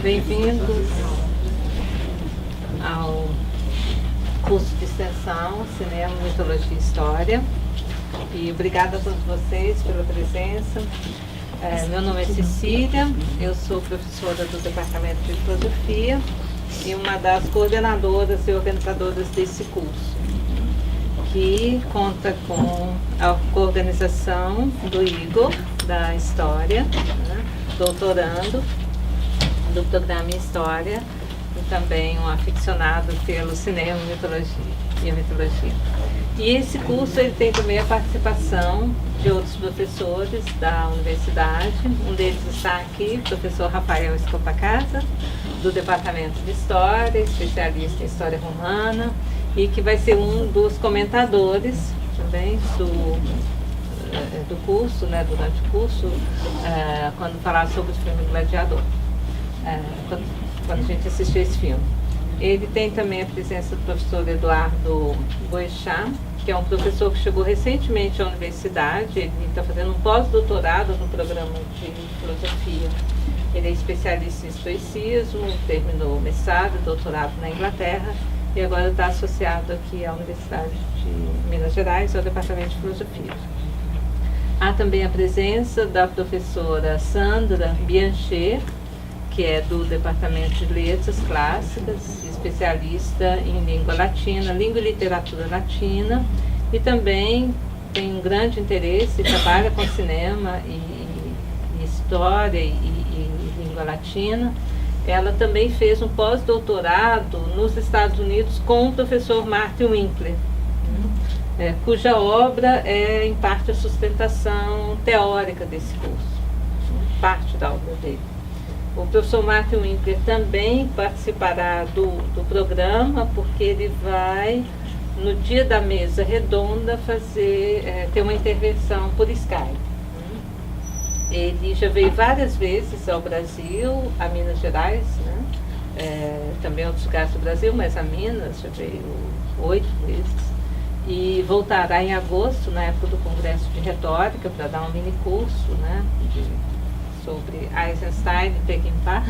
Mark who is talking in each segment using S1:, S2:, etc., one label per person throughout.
S1: Bem-vindos ao curso de extensão Cinema, Mitologia e História. E obrigada a todos vocês pela presença. Meu nome é Cecília, eu sou professora do Departamento de Filosofia e uma das coordenadoras e organizadoras desse curso, que conta com a coorganização do Igor, da História, né, doutorando do programa em História, e também um aficionado pelo cinema e mitologia. E esse curso ele tem também a participação de outros professores da universidade. Um deles está aqui, o professor Rafael Escopacasa, do Departamento de História, especialista em História Romana, e que vai ser um dos comentadores também do curso, né, durante o curso, quando falar sobre o filme Gladiador, quando a gente assistiu esse filme. Ele tem também a presença do professor Eduardo Boechat, que é um professor que chegou recentemente à universidade. Ele está fazendo um pós-doutorado no programa de filosofia. Ele é especialista em estoicismo, terminou mestrado e doutorado na Inglaterra e agora está associado aqui à Universidade de Minas Gerais, ao Departamento de Filosofia. Há também a presença da professora Sandra Biancher, que é do Departamento de Letras Clássicas, especialista em língua latina, língua e literatura latina, e também tem um grande interesse, trabalha com cinema e história e língua latina. Ela também fez um pós-doutorado nos Estados Unidos com o professor Martin Winkler, cuja obra é, em parte, a sustentação teórica desse curso, parte da obra dele. O professor Martin Winkler também participará do programa, porque ele vai, no dia da mesa redonda, ter uma intervenção por Skype. Ele já veio várias vezes ao Brasil, a Minas Gerais, né? Também a outros lugares do Brasil, mas a Minas já veio 8 vezes. E voltará em agosto, na época do Congresso de Retórica, para dar um mini curso, né, sobre Eisenstein e Peckinpah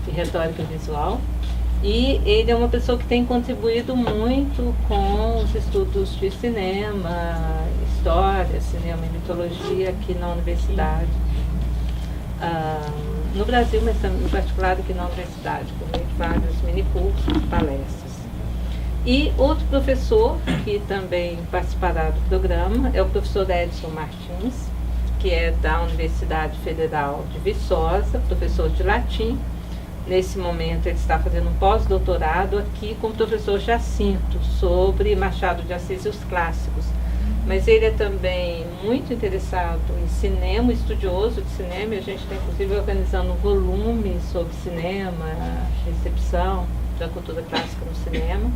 S1: e retórica visual. E ele é uma pessoa que tem contribuído muito com os estudos de cinema, história, cinema e mitologia aqui na universidade. No Brasil, mas também, em particular aqui na universidade, por meio de vários mini-cursos, palestras. E outro professor que também participará do programa é o professor Edson Martins, que é da Universidade Federal de Viçosa, professor de latim. Nesse momento ele está fazendo um pós-doutorado aqui com o professor Jacinto, sobre Machado de Assis e os clássicos. Mas ele é também muito interessado em cinema, estudioso de cinema, e a gente está inclusive organizando um volume sobre cinema, recepção da cultura clássica no cinema,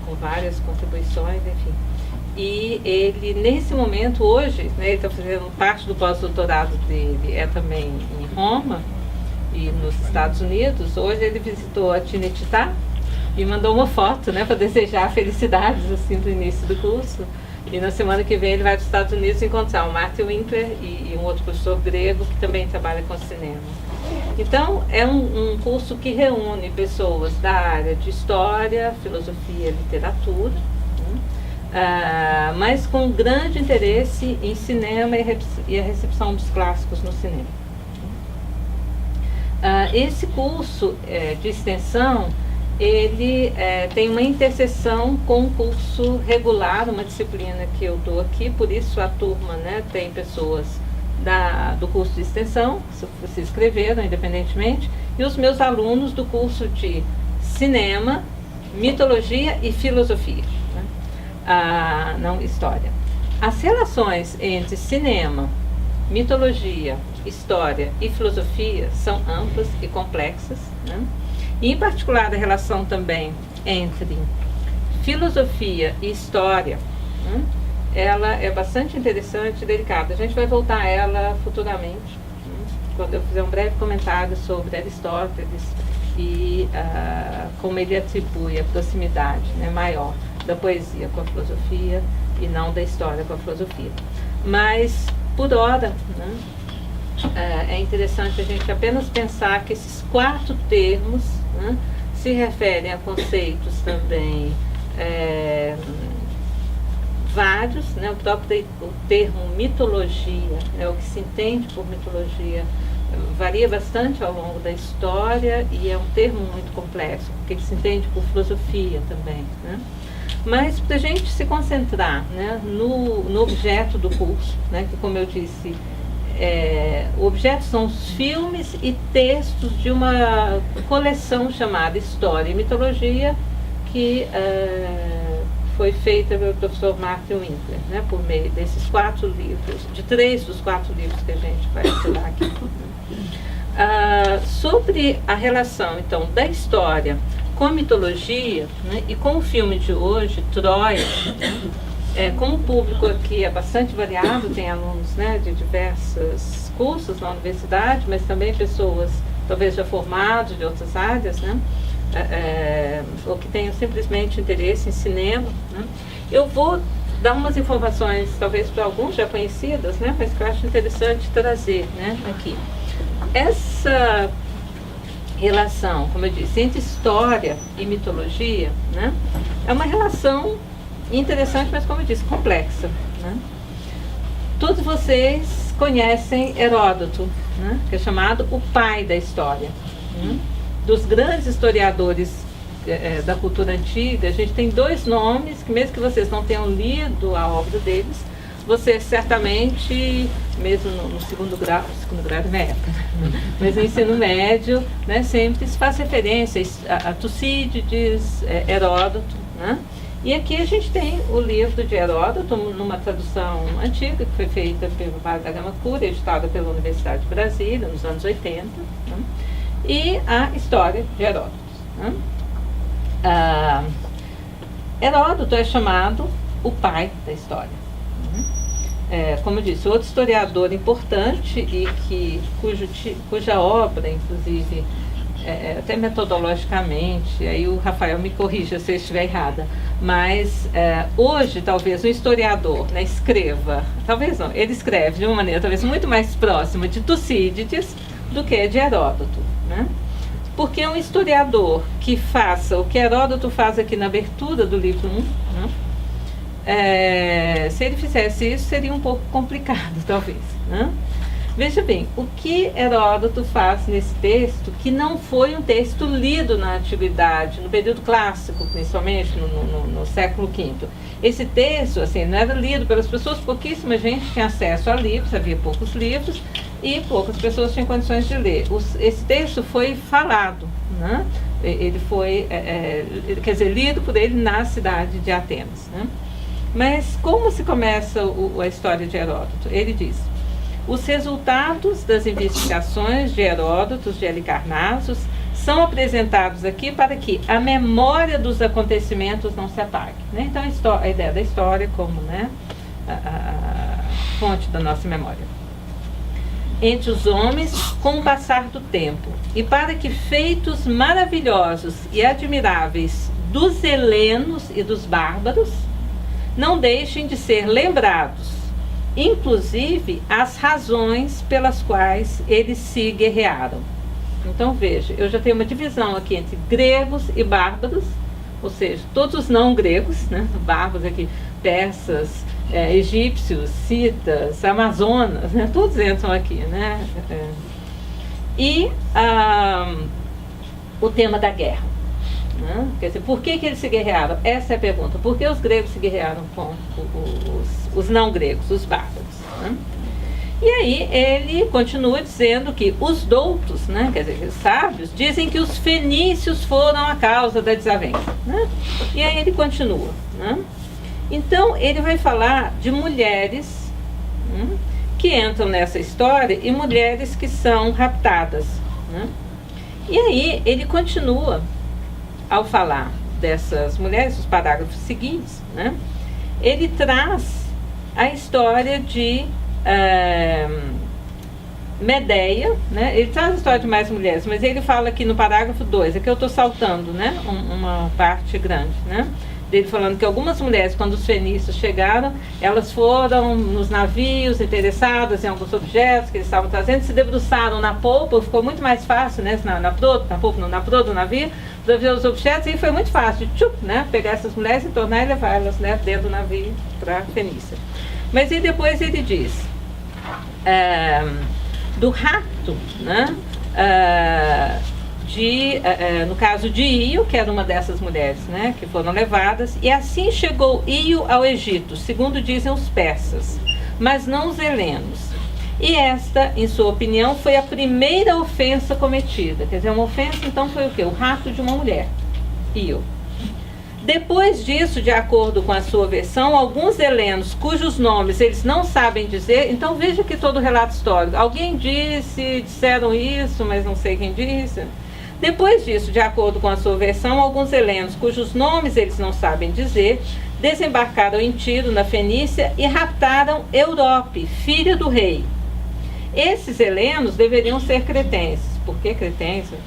S1: com várias contribuições, enfim. E ele, nesse momento, hoje, né, ele está fazendo parte do pós-doutorado dele, é também em Roma e nos Estados Unidos. Hoje ele visitou a Tinititá e mandou uma foto, né, para desejar felicidades assim, do início do curso. E na semana que vem ele vai para os Estados Unidos encontrar o Martin Winkler e um outro professor grego que também trabalha com cinema. Então, é um curso que reúne pessoas da área de história, filosofia e literatura, mas com grande interesse em cinema e a recepção dos clássicos no cinema. Esse curso de extensão, ele tem uma interseção com um curso regular, uma disciplina que eu dou aqui, por isso a turma, né, tem pessoas do curso de extensão, que se inscreveram independentemente, e os meus alunos do curso de cinema, mitologia e filosofia. Não história. As relações entre cinema, mitologia, história e filosofia são amplas e complexas, né? E, em particular, a relação também entre filosofia e história, né? Ela é bastante interessante e delicada. A gente vai voltar a ela futuramente, né? Quando eu fizer um breve comentário sobre Aristóteles e como ele atribui a proximidade, né, maior da poesia com a filosofia e não da história com a filosofia. Mas, por hora, né, é interessante a gente apenas pensar que esses 4 termos, né, se referem a conceitos também vários, né, o termo mitologia, o que se entende por mitologia varia bastante ao longo da história e é um termo muito complexo, porque ele se entende por filosofia também, né? Mas para a gente se concentrar, né, no objeto do curso, né, que, como eu disse, o objeto são os filmes e textos de uma coleção chamada História e Mitologia, que foi feita pelo professor Martin Winkler, né, por meio desses 4 livros, de 3 dos 4 livros que a gente vai estudar aqui. Sobre a relação, então, da história com a mitologia, né, e com o filme de hoje, Troia, né, como o público aqui é bastante variado, tem alunos, né, de diversos cursos na universidade, mas também pessoas talvez já formadas de outras áreas, né, ou que tenham simplesmente interesse em cinema, né. Eu vou dar umas informações, talvez para alguns já conhecidas, né, mas que eu acho interessante trazer, né, aqui. Essa relação, como eu disse, entre história e mitologia, né, é uma relação interessante, mas, como eu disse, complexa, né. Todos vocês conhecem Heródoto, né, que é chamado o pai da história, né. Dos grandes historiadores da cultura antiga, a gente tem 2 nomes que, mesmo que vocês não tenham lido a obra deles, vocês certamente, mesmo no segundo grau é minha época, mas no ensino médio, né, sempre se faz referência a Tucídides, Heródoto, né? E aqui a gente tem o livro de Heródoto, numa tradução antiga, que foi feita pelo Vale da Gama Cura, editada pela Universidade de Brasília, nos anos 80, né? E a história de Heródoto, né? Heródoto é chamado o pai da história. Como eu disse, outro historiador importante e cuja obra, inclusive, até metodologicamente, aí o Rafael me corrija se eu estiver errada, mas hoje talvez o historiador, né, escreva, talvez não, ele escreve de uma maneira talvez muito mais próxima de Tucídides do que de Heródoto, né? Porque um historiador que faça o que Heródoto faz aqui na abertura do livro 1, né, se ele fizesse isso, seria um pouco complicado, talvez, né? Veja bem, o que Heródoto faz nesse texto, que não foi um texto lido na antiguidade, no período clássico, principalmente no século V. Esse texto, assim, não era lido pelas pessoas, pouquíssima gente tinha acesso a livros, havia poucos livros, e poucas pessoas tinham condições de ler. Esse texto foi falado, né? Ele foi, quer dizer, lido por ele na cidade de Atenas, né? Mas como se começa a história de Heródoto? Ele diz: os resultados das investigações de Heródoto, de Halicarnassos, são apresentados aqui para que a memória dos acontecimentos não se apague, né? Então a ideia da história como, né, a fonte da nossa memória. Entre os homens, com o passar do tempo, e para que feitos maravilhosos e admiráveis dos helenos e dos bárbaros não deixem de ser lembrados, inclusive as razões pelas quais eles se guerrearam. Então veja, eu já tenho uma divisão aqui entre gregos e bárbaros, ou seja, todos os não gregos, né? Bárbaros aqui, persas, egípcios, citas, amazonas, né? Todos entram aqui, né? E o tema da guerra, né? Quer dizer, por que eles se guerrearam? Essa é a pergunta. Por que os gregos se guerrearam com os não gregos, os bárbaros, né? E aí ele continua dizendo que os doutos, né, quer dizer, os sábios, dizem que os fenícios foram a causa da desavença, né? E aí ele continua, né? Então ele vai falar de mulheres, que entram nessa história e mulheres que são raptadas, né? E aí ele continua, ao falar dessas mulheres, os parágrafos seguintes, né, ele traz a história de Medeia, né? Ele traz a história de mais mulheres, mas ele fala aqui no parágrafo 2, aqui eu estou saltando, né, uma parte grande, né? dele falando que algumas mulheres, quando os fenícios chegaram, elas foram nos navios interessadas em alguns objetos que eles estavam trazendo, se debruçaram na polpa, ficou muito mais fácil, né, na proa do navio, para ver os objetos, e foi muito fácil, né, pegar essas mulheres e tornar e levar elas, né, dentro do navio para a Fenícia. Mas e depois ele diz do rapto, né, no caso de Io, que era uma dessas mulheres, né, que foram levadas, e assim chegou Io ao Egito, segundo dizem os persas, mas não os helenos. E esta, em sua opinião, foi a primeira ofensa cometida. Quer dizer, uma ofensa, então, foi o quê? O rapto de uma mulher, Io. Depois disso, de acordo com a sua versão, alguns helenos, cujos nomes eles não sabem dizer, então veja que todo o relato histórico, alguém disse, disseram isso, mas não sei quem disse. Depois disso, de acordo com a sua versão, alguns helenos, cujos nomes eles não sabem dizer, desembarcaram em Tiro, na Fenícia, e raptaram Európe, filha do rei. Esses helenos deveriam ser cretenses. Por que cretenses?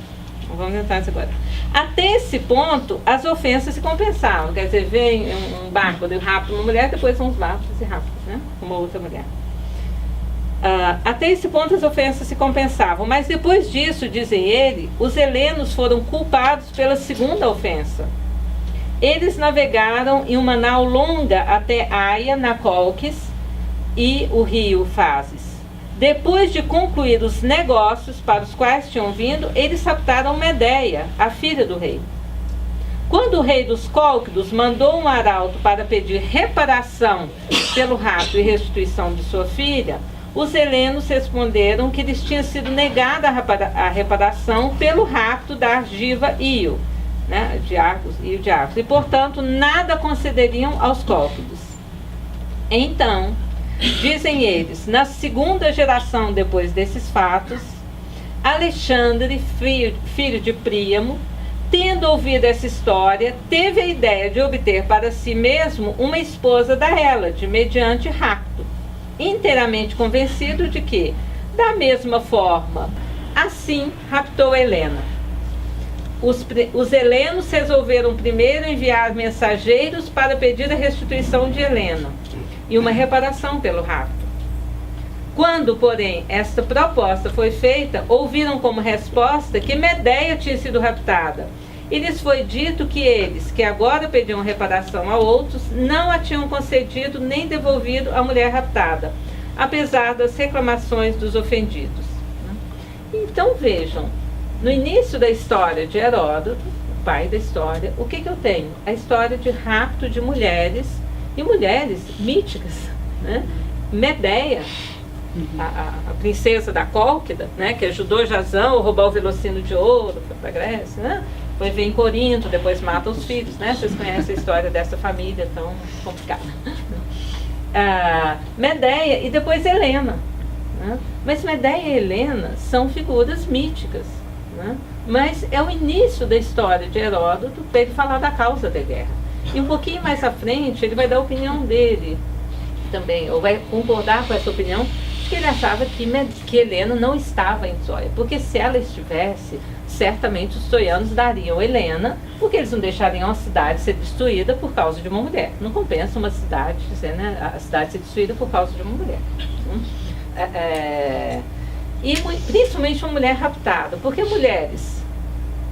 S1: Vamos entrar nisso agora. Até esse ponto, as ofensas se compensavam. Quer dizer, vem um barco de rapto uma mulher, depois são os barcos e raptos, né? Uma outra mulher. Até esse ponto as ofensas se compensavam, mas depois disso, dizem ele, os helenos foram culpados pela segunda ofensa. Eles navegaram em uma nau longa até Aia, na Colquis, e o rio Fazes. Depois de concluir os negócios para os quais tinham vindo, eles raptaram Medeia, a filha do rei. Quando o rei dos Cólquidos mandou um arauto para pedir reparação pelo rapto e restituição de sua filha, os helenos responderam que lhes tinha sido negada a reparação pelo rapto da argiva Io, né, de Argos, e portanto nada concederiam aos Cólquidos. Então, dizem eles, na segunda geração depois desses fatos, Alexandre, filho de Príamo, tendo ouvido essa história, teve a ideia de obter para si mesmo uma esposa da Hélade, mediante rapto, inteiramente convencido de que, da mesma forma, assim raptou Helena. Os helenos resolveram primeiro enviar mensageiros para pedir a restituição de Helena e uma reparação pelo rapto. Quando, porém, esta proposta foi feita, ouviram como resposta que Medeia tinha sido raptada, e lhes foi dito que eles, que agora pediam reparação a outros, não a tinham concedido nem devolvido à mulher raptada, apesar das reclamações dos ofendidos. Então vejam, no início da história de Heródoto, o pai da história, o que eu tenho? A história de rapto de mulheres, e mulheres míticas, né? Medeia, a princesa da Cólquida, né, que ajudou Jasão a roubar o velocino de ouro, foi para a Grécia, né? Foi ver em Corinto, depois mata os filhos, né? Vocês conhecem a história dessa família tão complicada. Medeia e depois Helena, né? Mas Medeia e Helena são figuras míticas, né? Mas é o início da história de Heródoto para ele falar da causa da guerra. E um pouquinho mais à frente ele vai dar a opinião dele também, ou vai concordar com essa opinião, que ele achava que Helena não estava em Troia, porque se ela estivesse, certamente os troianos dariam Helena, porque eles não deixariam a cidade ser destruída por causa de uma mulher. Não compensa uma cidade, né, a cidade ser destruída por causa de uma mulher. E principalmente uma mulher raptada, porque mulheres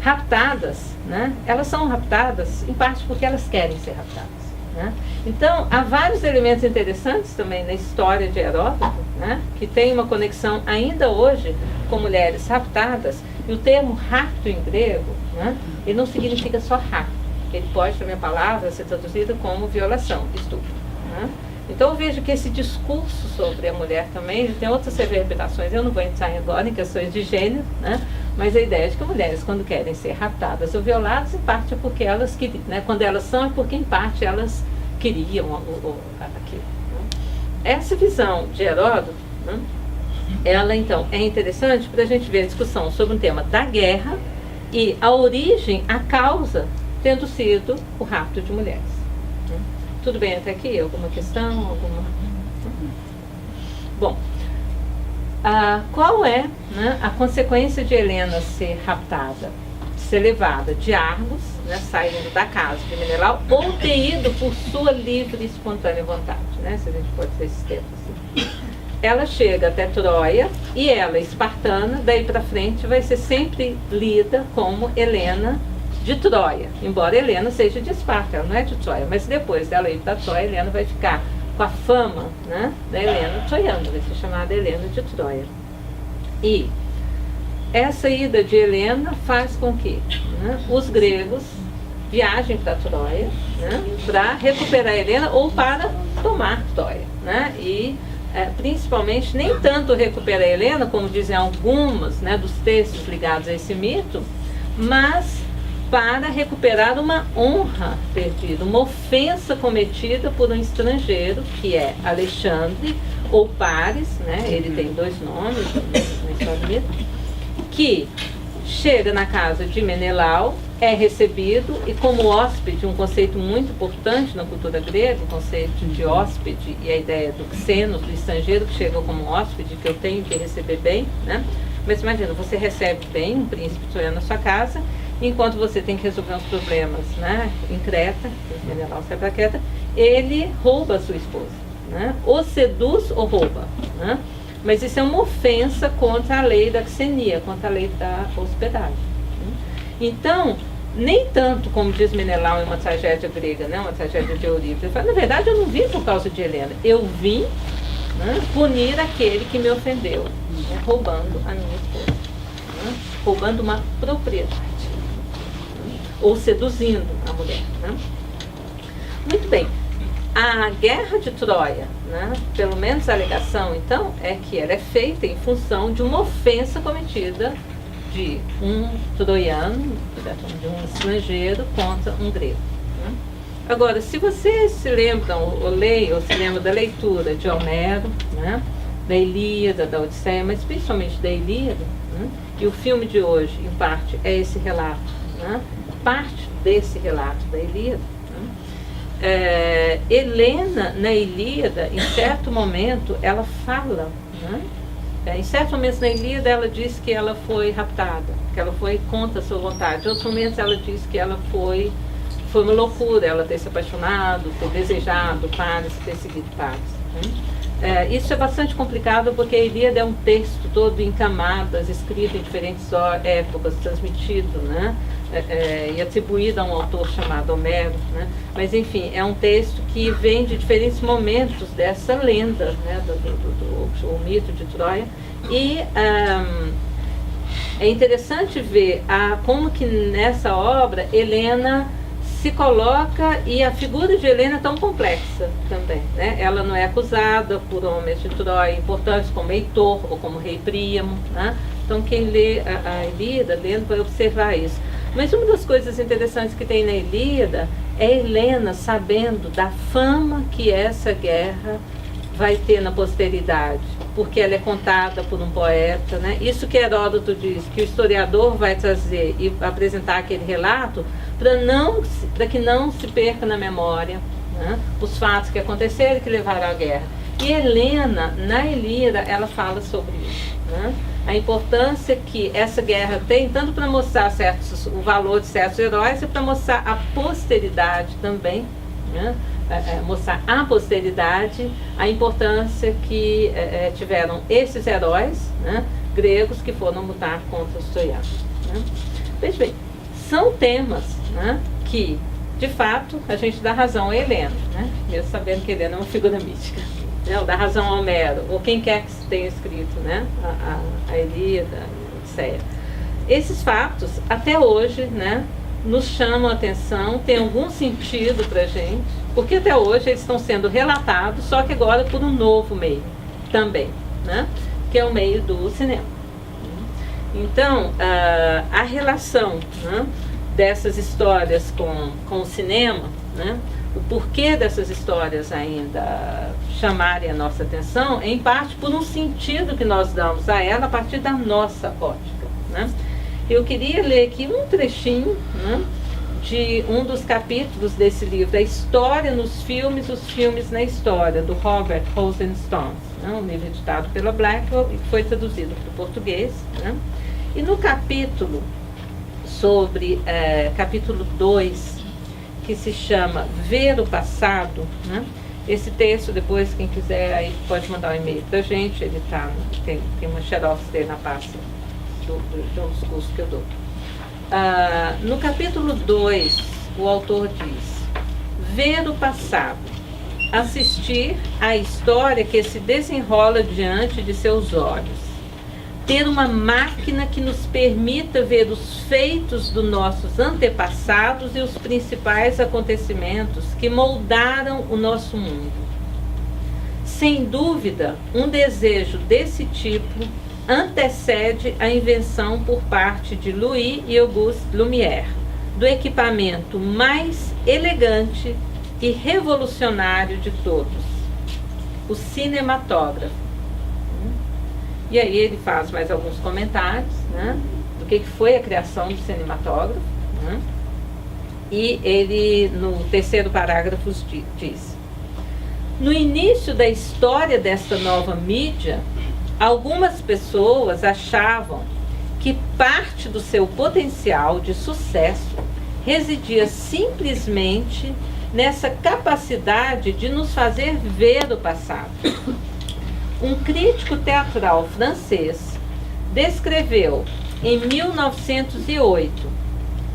S1: raptadas, né, elas são raptadas em parte porque elas querem ser raptadas. Né? Então, há vários elementos interessantes também na história de Heródoto, né, que tem uma conexão ainda hoje com mulheres raptadas. E o termo rapto em grego, né, ele não significa só rapto. Ele pode, também a palavra, ser traduzida como violação, estupro. Né? Então, eu vejo que esse discurso sobre a mulher também ele tem outras reverberações. Eu não vou entrar agora em questões de gênero, né? Mas a ideia é de que mulheres, quando querem ser raptadas ou violadas, em parte é porque elas queriam, né? Quando elas são, é porque em parte elas queriam aquilo. Né? Essa visão de Heródoto, né? Ela então é interessante para a gente ver a discussão sobre um tema da guerra e a origem, a causa, tendo sido o rapto de mulheres. Né? Tudo bem até aqui? Alguma questão? Bom, qual é, né, a consequência de Helena ser raptada? ser levada de Argos, né, saindo da casa de Menelau, ou ter ido por sua livre e espontânea vontade, né, se a gente pode ter esses termos assim. Ela chega até Troia e ela, espartana, daí para frente vai ser sempre lida como Helena de Troia, embora Helena seja de Esparta, ela não é de Troia, mas depois dela ir para Troia, Helena vai ficar com a fama, né, da Helena troiana, vai ser chamada Helena de Troia. E essa ida de Helena faz com que, né, os gregos viajem para Troia, né, para recuperar Helena ou para tomar Troia, né, e principalmente nem tanto recuperar Helena, como dizem algumas, né, dos textos ligados a esse mito, mas para recuperar uma honra perdida, uma ofensa cometida por um estrangeiro, que é Alexandre ou Paris, né, ele tem 2 nomes na história do mito, que chega na casa de Menelau, é recebido e como hóspede, um conceito muito importante na cultura grega, o conceito de hóspede e a ideia do xenos, do estrangeiro que chega como hóspede, que eu tenho que receber bem, né? Mas imagina, você recebe bem um príncipe troiano na sua casa, enquanto você tem que resolver uns problemas, né, em Creta, Menelau sai para Creta, ele rouba a sua esposa, né? Ou seduz ou rouba, né? Mas isso é uma ofensa contra a lei da xenia, contra a lei da hospedagem. Então, nem tanto como diz Menelau em uma tragédia grega, né, uma tragédia de Eurípides, ele fala, na verdade eu não vim por causa de Helena, eu vim, né, punir aquele que me ofendeu, né, roubando a minha esposa, né, roubando uma propriedade, né, ou seduzindo a mulher. Né. Muito bem. A guerra de Troia, né, pelo menos a alegação, então, é que ela é feita em função de uma ofensa cometida de um troiano, de um estrangeiro contra um grego. Né. Agora, se vocês se lembram, ou se lembram da leitura de Homero, né, da Ilíada, da Odisseia, mas principalmente da Ilíada, né, e o filme de hoje, em parte, é esse relato, né, parte desse relato da Ilíada. Helena, na Ilíada, em certo momento, ela fala, né? Em certo momento na Ilíada, ela diz que ela foi raptada, que ela foi contra a sua vontade. Em outros momentos, ela diz que ela foi uma loucura, ela ter se apaixonado, ter desejado Paris, ter seguido Paris. Né? Isso é bastante complicado porque a Ilíada é um texto todo em camadas, escrito em diferentes épocas, transmitido, né? E atribuído a um autor chamado Homero, né? Mas enfim, é um texto que vem de diferentes momentos dessa lenda, né? do mito de Troia, e é interessante ver como que nessa obra Helena se coloca, e a figura de Helena é tão complexa também, né? Ela não é acusada por homens de Troia importantes como Heitor ou como rei Príamo, né? Então quem lê a Ilíada, lendo, vai observar isso. Mas uma das coisas interessantes que tem na Ilíada é Helena sabendo da fama que essa guerra vai ter na posteridade, porque ela é contada por um poeta, né? Isso que Heródoto diz, que o historiador vai trazer e apresentar aquele relato para que não se perca na memória, né, os fatos que aconteceram e que levaram à guerra. E Helena, na Ilíada, ela fala sobre isso, né? A importância que essa guerra tem, tanto para mostrar o valor de certos heróis, e para mostrar a posteridade também, né? Mostrar à posteridade a importância que tiveram esses heróis, né, gregos que foram lutar contra os troianos. Né? Veja bem, são temas, né, que, de fato, a gente dá razão a Helena, né, mesmo sabendo que Helena é uma figura mítica. Ou dá razão a Homero, ou quem quer que tenha escrito, né, a Ilíada, a Odisseia. Esses fatos, até hoje, né, nos chamam a atenção, tem algum sentido para a gente, porque até hoje eles estão sendo relatados, só que agora por um novo meio também, né, que é o meio do cinema. Então, a relação, né, dessas histórias com o cinema, né, o porquê dessas histórias ainda chamarem a nossa atenção, é em parte por um sentido que nós damos a ela a partir da nossa ótica. Né? Eu queria ler aqui um trechinho, né, de um dos capítulos desse livro, A História nos Filmes, Os Filmes na História, do Robert Rosenstone, né, um livro editado pela Blackwell e que foi traduzido para o português. Né? E no capítulo sobre capítulo 2, que se chama Ver o Passado, né? Esse texto, depois, quem quiser, aí pode mandar um e-mail para a gente, ele tem uma xerox dele na pasta de um dos cursos que eu dou. No capítulo 2, o autor diz: ver o passado, assistir à história que se desenrola diante de seus olhos, ter uma máquina que nos permita ver os feitos dos nossos antepassados e os principais acontecimentos que moldaram o nosso mundo. Sem dúvida, um desejo desse tipo antecede a invenção por parte de Louis e Auguste Lumière do equipamento mais elegante e revolucionário de todos, o cinematógrafo. E aí ele faz mais alguns comentários, né, do que foi a criação do cinematógrafo, né, e ele, no terceiro parágrafo, diz: no início da história desta nova mídia, algumas pessoas achavam que parte do seu potencial de sucesso residia simplesmente nessa capacidade de nos fazer ver o passado. Um crítico teatral francês descreveu, em 1908,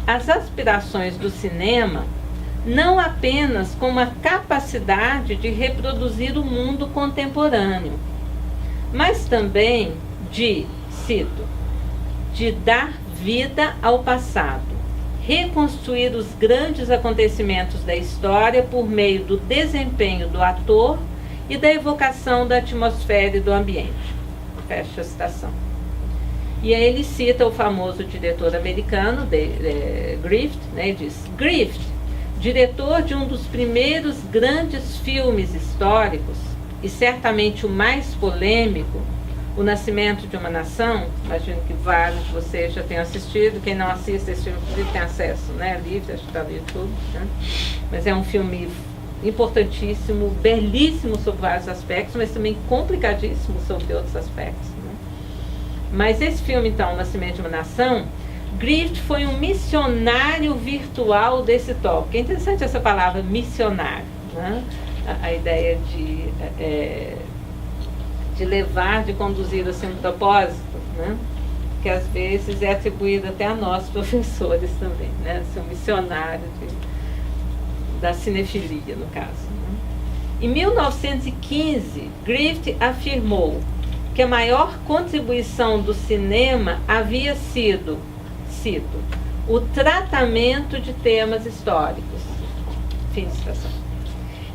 S1: as aspirações do cinema não apenas como a capacidade de reproduzir o mundo contemporâneo, mas também cito, de dar vida ao passado, reconstruir os grandes acontecimentos da história por meio do desempenho do ator e da evocação da atmosfera e do ambiente. Fecha a citação. E aí ele cita o famoso diretor americano, Griffith, né, e diz: Griffith, diretor de um dos primeiros grandes filmes históricos, e certamente o mais polêmico, O Nascimento de uma Nação, imagino que vários de vocês já tenham assistido, quem não assiste esse filme, inclusive, tem acesso, né, livre, acho que está no YouTube, né? Mas é um filme importantíssimo, belíssimo sobre vários aspectos, mas também complicadíssimo sobre outros aspectos, né? Mas esse filme, então, O Nascimento de uma Nação, Griffith foi um missionário virtual desse tópico. É interessante essa palavra, missionário, né? A ideia de levar, de conduzir assim, um propósito, né? Que às vezes é atribuído até a nós, professores também, né? Ser um missionário da cinefilia, no caso, né? Em 1915, Griffith afirmou que a maior contribuição do cinema havia sido, cito, o tratamento de temas históricos. Fim de citação.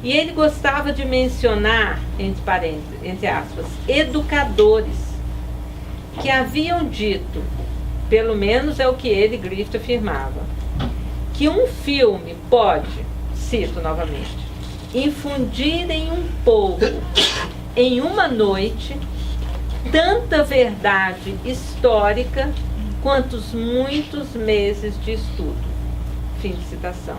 S1: E ele gostava de mencionar, entre aspas, educadores que haviam dito, pelo menos é o que ele, Griffith, afirmava, que um filme pode, cito novamente, infundir em um povo, em uma noite, tanta verdade histórica quantos muitos meses de estudo. Fim de citação.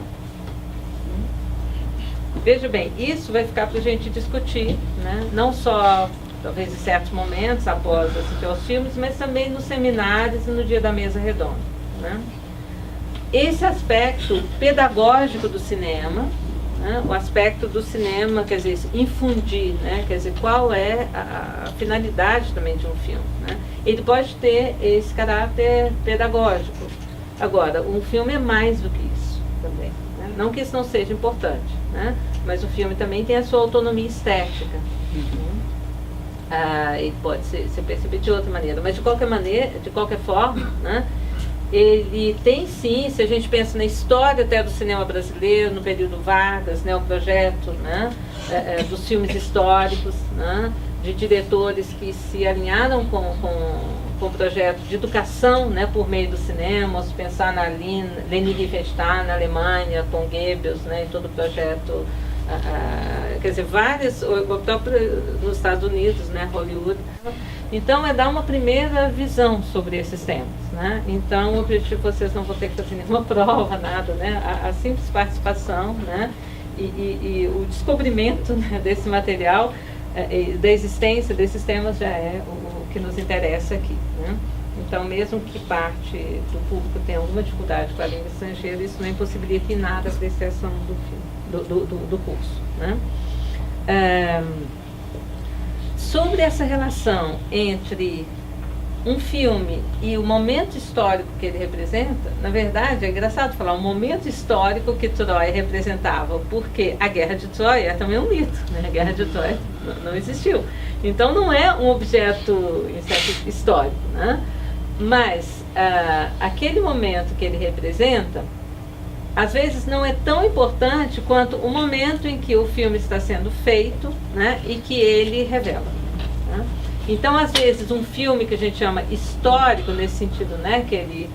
S1: Veja bem, isso vai ficar para a gente discutir, né? Não só, talvez, em certos momentos, após assistir aos filmes, mas também nos seminários e no dia da mesa redonda, né? Esse aspecto pedagógico do cinema, né? O aspecto do cinema, quer dizer, infundir, né? Quer dizer, qual é a finalidade também de um filme, né? Ele pode ter esse caráter pedagógico. Agora, um filme é mais do que isso também, né? Não que isso não seja importante, né? Mas o filme também tem a sua autonomia estética. Ele pode ser percebido de outra maneira, mas de qualquer forma, né? Ele tem sim, se a gente pensa na história até do cinema brasileiro, no período Vargas, né, o projeto, né, dos filmes históricos, né, de diretores que se alinharam com o projeto de educação, né, por meio do cinema, se pensar na Leni Riefenstahl, na Alemanha, com Goebbels, né, e todo o projeto, quer dizer, vários, o próprio nos Estados Unidos, né, Hollywood. Então, é dar uma primeira visão sobre esses temas, né? Então, o objetivo, vocês não vão ter que fazer nenhuma prova, nada, né? A simples participação, né? E o descobrimento, né, desse material, da existência desses temas já é o que nos interessa aqui, né? Então, mesmo que parte do público tenha alguma dificuldade com a língua estrangeira, isso não impossibilita em nada a apreciação do curso, né? Sobre essa relação entre um filme e o momento histórico que ele representa, na verdade, é engraçado falar o momento histórico que Troia representava, porque a Guerra de Troia é também um mito, né? A Guerra de Troia não existiu. Então, não é um objeto histórico, né? Mas aquele momento que ele representa, às vezes não é tão importante quanto o momento em que o filme está sendo feito, né? E que ele revela, né? Então, às vezes, um filme que a gente chama histórico, nesse sentido, né, que ele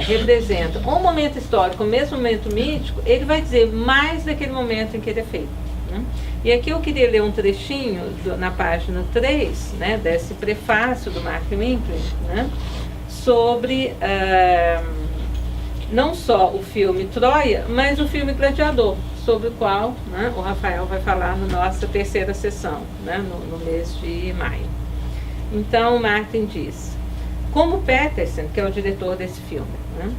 S1: representa um momento histórico, o mesmo momento mítico, ele vai dizer mais daquele momento em que ele é feito, né? E aqui eu queria ler um trechinho na página 3, né, desse prefácio do Mark Winkler, né, sobre não só o filme Troia, mas o filme Gladiador, sobre o qual, né, o Rafael vai falar na nossa terceira sessão, né, no mês de maio. Então, Martin diz: como Petersen, que é o diretor desse filme, né,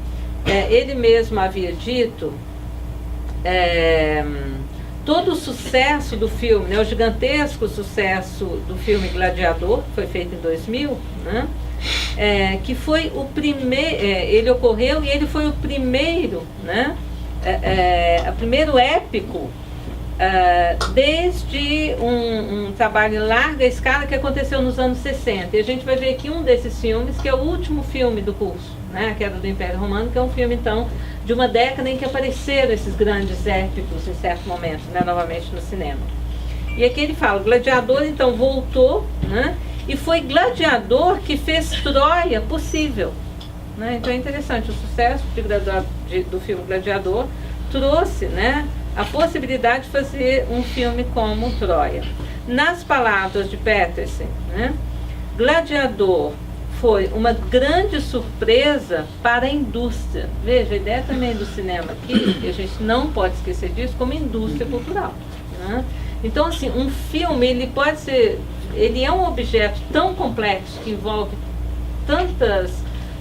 S1: ele mesmo havia dito, todo o sucesso do filme, né, o gigantesco sucesso do filme Gladiador, que foi feito em 2000, né, que foi o primeiro, ele ocorreu e ele foi o primeiro, né, o primeiro épico desde um trabalho em larga escala que aconteceu nos anos 60. E a gente vai ver aqui um desses filmes, que é o último filme do curso, né, a Queda do Império Romano, que é um filme, então, de uma década em que apareceram esses grandes épicos em certo momento, né, novamente no cinema. E aqui ele fala, Gladiador, então, voltou, né, e foi Gladiador que fez Troia possível, né? Então é interessante, o sucesso do filme Gladiador trouxe, né, a possibilidade de fazer um filme como Troia. Nas palavras de Petersen, né, Gladiador foi uma grande surpresa para a indústria. Veja, a ideia também do cinema aqui, e a gente não pode esquecer disso, como indústria cultural, né? Então, assim, um filme, ele é um objeto tão complexo, que envolve tantas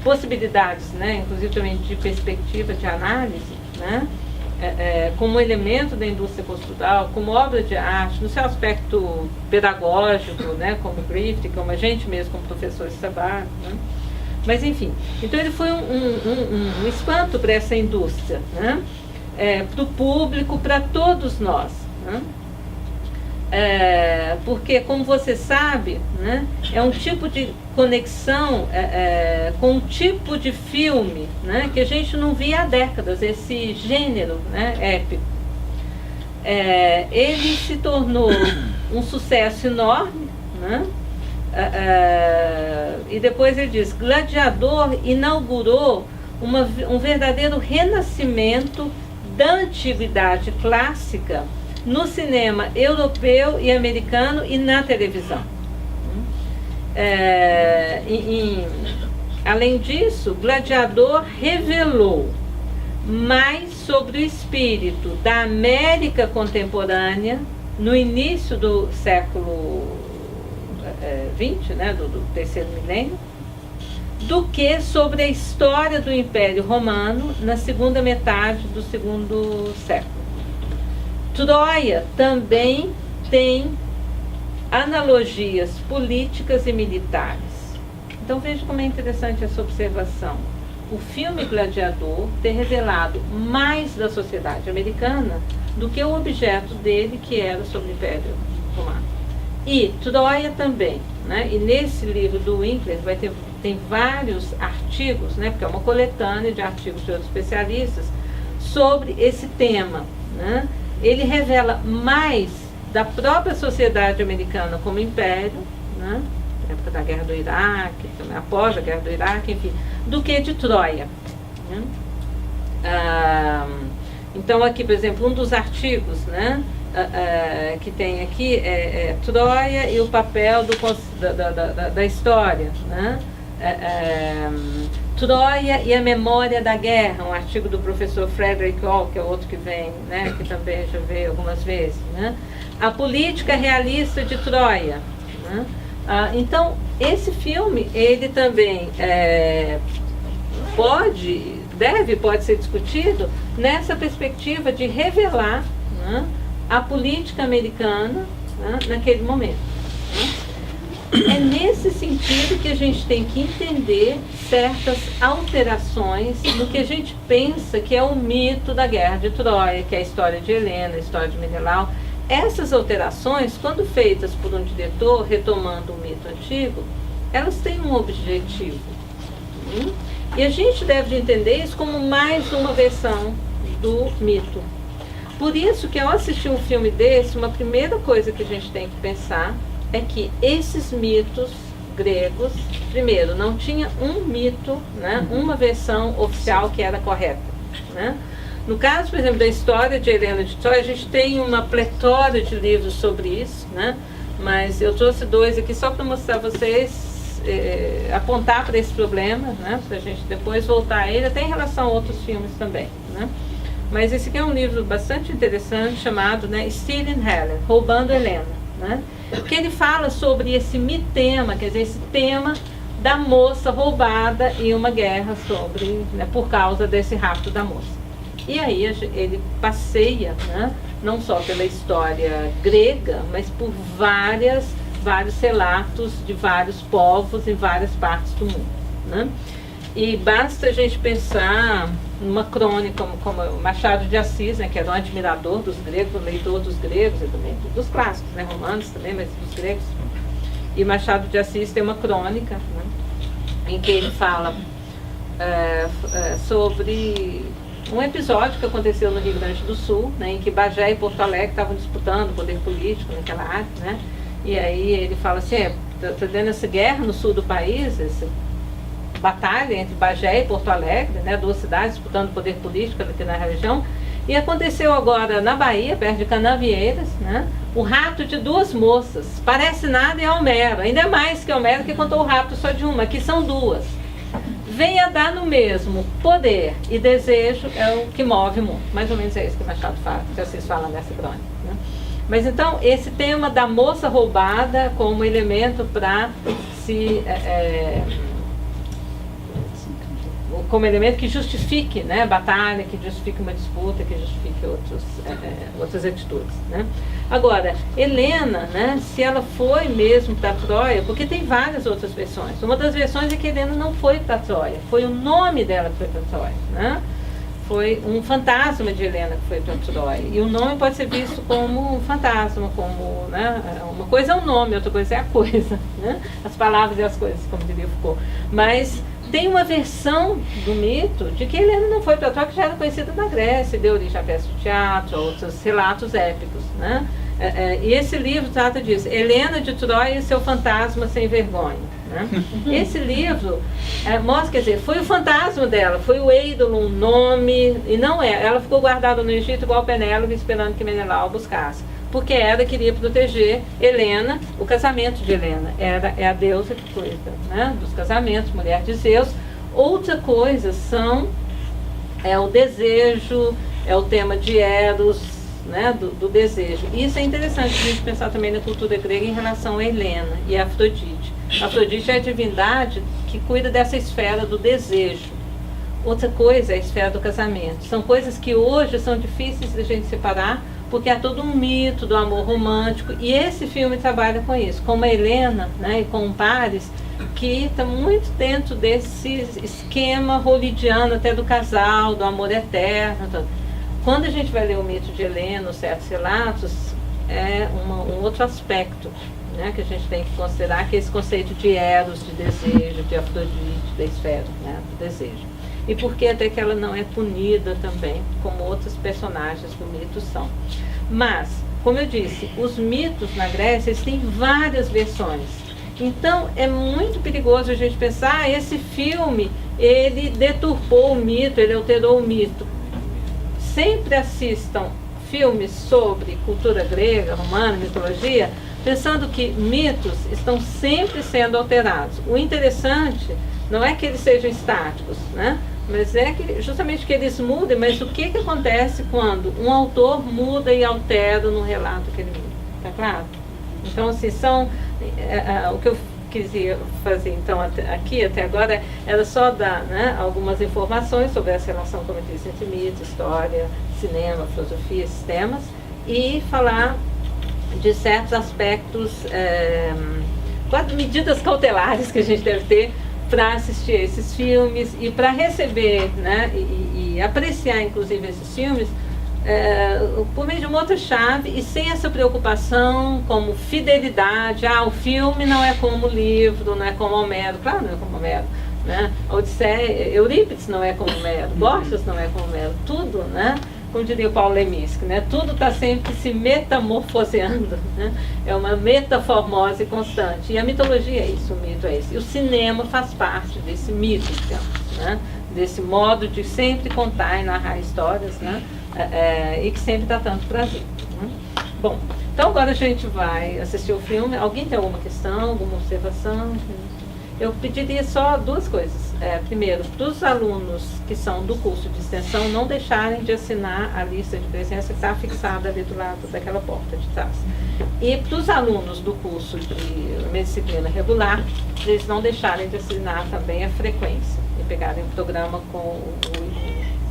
S1: possibilidades, né, inclusive também de perspectiva, de análise, né, como elemento da indústria cultural, como obra de arte, no seu aspecto pedagógico, né, como Griffith, como a gente mesmo, como professores de trabalho, né. Mas, enfim, então ele foi um espanto para essa indústria, né, para o público, para todos nós, né. Porque, como você sabe, né, é um tipo de conexão com um tipo de filme, né, que a gente não via há décadas, esse gênero, né, épico. Ele se tornou um sucesso enorme, né, e depois ele diz, Gladiador inaugurou um verdadeiro renascimento da antiguidade clássica no cinema europeu e americano e na televisão. Além disso, Gladiador revelou mais sobre o espírito da América contemporânea no início do século XX, né, do terceiro milênio, do que sobre a história do Império Romano na segunda metade do segundo século. Troia também tem analogias políticas e militares. Então veja como é interessante essa observação. O filme Gladiador ter revelado mais da sociedade americana do que o objeto dele, que era sobre o Império Romano. E Troia também, né? E nesse livro do Winkler tem vários artigos, né? Porque é uma coletânea de artigos de outros especialistas sobre esse tema, né? Ele revela mais da própria sociedade americana como império, né, na época da Guerra do Iraque, também após a Guerra do Iraque, enfim, do que de Troia, né? Então aqui, por exemplo, um dos artigos, né, que tem aqui é Troia e o papel da história, né? Troia e a memória da guerra, um artigo do professor Frederick Hall, que é outro que vem, né, que também já veio algumas vezes, né? A política realista de Troia, né? Então, esse filme, ele também pode ser discutido nessa perspectiva de revelar, né, a política americana, né, naquele momento. Né? É nesse sentido que a gente tem que entender certas alterações no que a gente pensa que é o mito da Guerra de Troia, que é a história de Helena, a história de Menelau. Essas alterações, quando feitas por um diretor, retomando o mito antigo, elas têm um objetivo. E a gente deve entender isso como mais uma versão do mito. Por isso que ao assistir um filme desse, uma primeira coisa que a gente tem que pensar é que esses mitos gregos, primeiro, não tinha um mito, né, uma versão oficial que era correta. Né? No caso, por exemplo, da história de Helena de Troia, a gente tem uma pletora de livros sobre isso, né? Mas eu trouxe 2 aqui só para mostrar a vocês, apontar para esse problema, né? Para a gente depois voltar a ele, até em relação a outros filmes também. Né? Mas esse aqui é um livro bastante interessante, chamado, né, Stealing Helen, Roubando Helena. Né? Que ele fala sobre esse mitema, quer dizer, esse tema da moça roubada em uma guerra sobre, né, por causa desse rapto da moça. E aí ele passeia, né, não só pela história grega, mas por vários relatos de vários povos em várias partes do mundo. Né? E basta a gente pensar numa crônica como Machado de Assis, né, que era um admirador dos gregos, um leitor dos gregos e também dos clássicos, né, romanos também, mas dos gregos. E Machado de Assis tem uma crônica, né, em que ele fala sobre um episódio que aconteceu no Rio Grande do Sul, né, em que Bagé e Porto Alegre estavam disputando o poder político naquela área, né, e aí ele fala assim, está tendo essa guerra no sul do país, essa batalha entre Bagé e Porto Alegre, né, 2 cidades disputando o poder político aqui na região, e aconteceu agora na Bahia, perto de Canavieiras, né, o rapto de 2 moças, parece nada e é Homero, ainda mais que Homero que contou o rapto só de uma, aqui são 2. Venha dar no mesmo poder e desejo é o que move o mundo. Mais ou menos é isso que Machado fala, que vocês falam nessa crônica. Né? Mas então, esse tema da moça roubada como elemento para se... como elemento que justifique, né, batalha, que justifique uma disputa, que justifique outras atitudes. Né? Agora, Helena, né, se ela foi mesmo para Troia, porque tem várias outras versões. Uma das versões é que Helena não foi para Troia, foi o nome dela que foi para Troia. Né? Foi um fantasma de Helena que foi para Troia. E o nome pode ser visto como um fantasma, como, né, uma coisa é o nome, outra coisa é a coisa. Né? As palavras e as coisas, como diria Foucault. Mas tem uma versão do mito de que Helena não foi para Troia, que já era conhecida na Grécia, deu origem a peças de teatro, a outros relatos épicos. Né? E esse livro trata disso, Helena de Troia e seu fantasma sem vergonha. Né? Esse livro mostra, quer dizer, foi o fantasma dela, foi o ídolo, um nome, e não é. Ela ficou guardada no Egito igual Penélope, esperando que Menelau a buscasse. Porque ela queria proteger Helena, o casamento de Helena. É a deusa que cuida, né, dos casamentos, mulher de Zeus. Outra coisa é o desejo, é o tema de Eros, né, do desejo. Isso é interessante a gente pensar também na cultura grega em relação a Helena e a Afrodite. Afrodite é a divindade que cuida dessa esfera do desejo. Outra coisa é a esfera do casamento. São coisas que hoje são difíceis de a gente separar, porque há todo um mito do amor romântico, e esse filme trabalha com isso, com uma Helena, né, e com um Paris, que está muito dentro desse esquema hollywoodiano até do casal, do amor eterno. Tudo. Quando a gente vai ler o mito de Helena, os certos relatos, é um outro aspecto, né, que a gente tem que considerar, que é esse conceito de Eros, de desejo, de Afrodite, da esfera, né, do desejo. E por que até que ela não é punida também, como outros personagens do mito são. Mas, como eu disse, os mitos na Grécia, eles têm várias versões. Então, é muito perigoso a gente pensar, esse filme, ele deturpou o mito, ele alterou o mito. Sempre assistam filmes sobre cultura grega, romana, mitologia, pensando que mitos estão sempre sendo alterados. O interessante não é que eles sejam estáticos, né? Mas é que, justamente que eles mudem, mas o que acontece quando um autor muda e altera no relato aquele mito? Tá claro? Então, assim, o que eu quisia fazer então aqui até agora era só dar, né, algumas informações sobre essa relação, como eu disse, entre mito, história, cinema, filosofia, esses temas, e falar de certos aspectos, medidas cautelares que a gente deve ter para assistir esses filmes e para receber, né, e apreciar inclusive esses filmes por meio de uma outra chave e sem essa preocupação como fidelidade. O filme não é como o livro, não é como Homero. Claro, não é como Homero, né? Odisseia, Eurípides não é como Homero, Borges não é como Homero, tudo, né? Como diria o Paulo Leminski, né? Tudo está sempre se metamorfoseando, né? É uma metaformose constante. E a mitologia é isso, o mito é esse. E o cinema faz parte desse mito, digamos, né? Desse modo de sempre contar e narrar histórias, né? E que sempre dá tanto prazer, né? Bom, então agora a gente vai assistir o filme. Alguém tem alguma questão, alguma observação? Eu pediria só duas coisas. Primeiro, para os alunos que são do curso de extensão não deixarem de assinar a lista de presença que está fixada ali do lado daquela porta de trás. E para os alunos do curso de medicina regular, eles não deixarem de assinar também a frequência e pegarem o programa com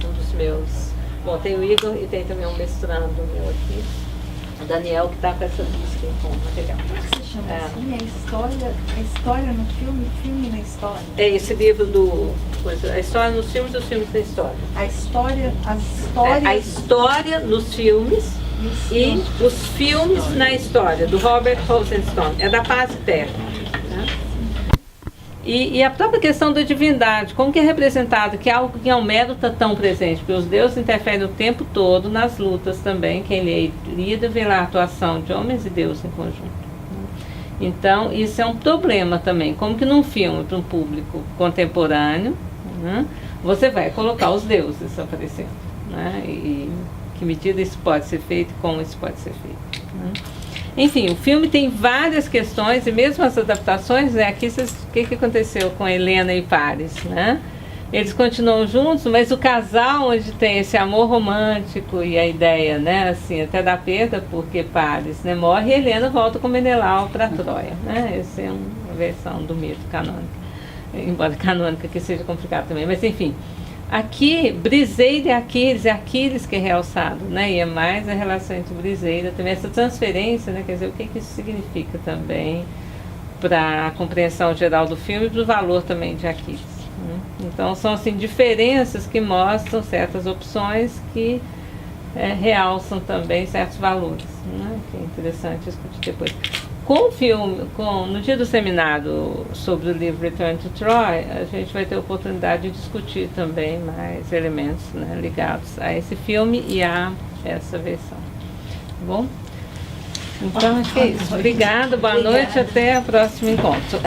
S1: um dos meus. Bom, tem o Igor e tem também um mestrando meu aqui, o Daniel, que está com essa lista com o material.
S2: Como é que se chama assim? A história no filme, filme na história?
S1: É esse livro a história nos filmes, os filmes na história.
S2: A história
S1: nos filmes e os filmes na história, do Robert Rosenstone. É da Paz e Terra. Né? E a própria questão da divindade, como que é representado, que é algo que em Homero está tão presente, porque os deuses interferem o tempo todo nas lutas também, quem lida vê lá a atuação de homens e deuses em conjunto. Então, isso é um problema também, como que num filme, para um público contemporâneo, né, você vai colocar os deuses aparecendo, né, e que medida isso pode ser feito e como isso pode ser feito, né. Enfim, o filme tem várias questões e mesmo as adaptações, aqui o que aconteceu com Helena e Paris, né? Eles continuam juntos, mas o casal onde tem esse amor romântico e a ideia, né, assim, até da perda, porque Paris, né, morre e Helena volta com Menelau para Troia, né? Essa é uma versão do mito canônico, embora canônica que seja complicado também, mas enfim. Aqui, Briseida e Aquiles que é realçado, né? E é mais a relação entre Briseida, também essa transferência, né? Quer dizer, o que isso significa também para a compreensão geral do filme e para o valor também de Aquiles, né? Então, são assim, diferenças que mostram certas opções que realçam também certos valores, né? Que é interessante discutir depois. Com o filme, no dia do seminário sobre o livro Return to Troy, a gente vai ter a oportunidade de discutir também mais elementos, né, ligados a esse filme e a essa versão. Tá bom? Então, acho que é isso. Obrigada, boa noite, até o próximo encontro.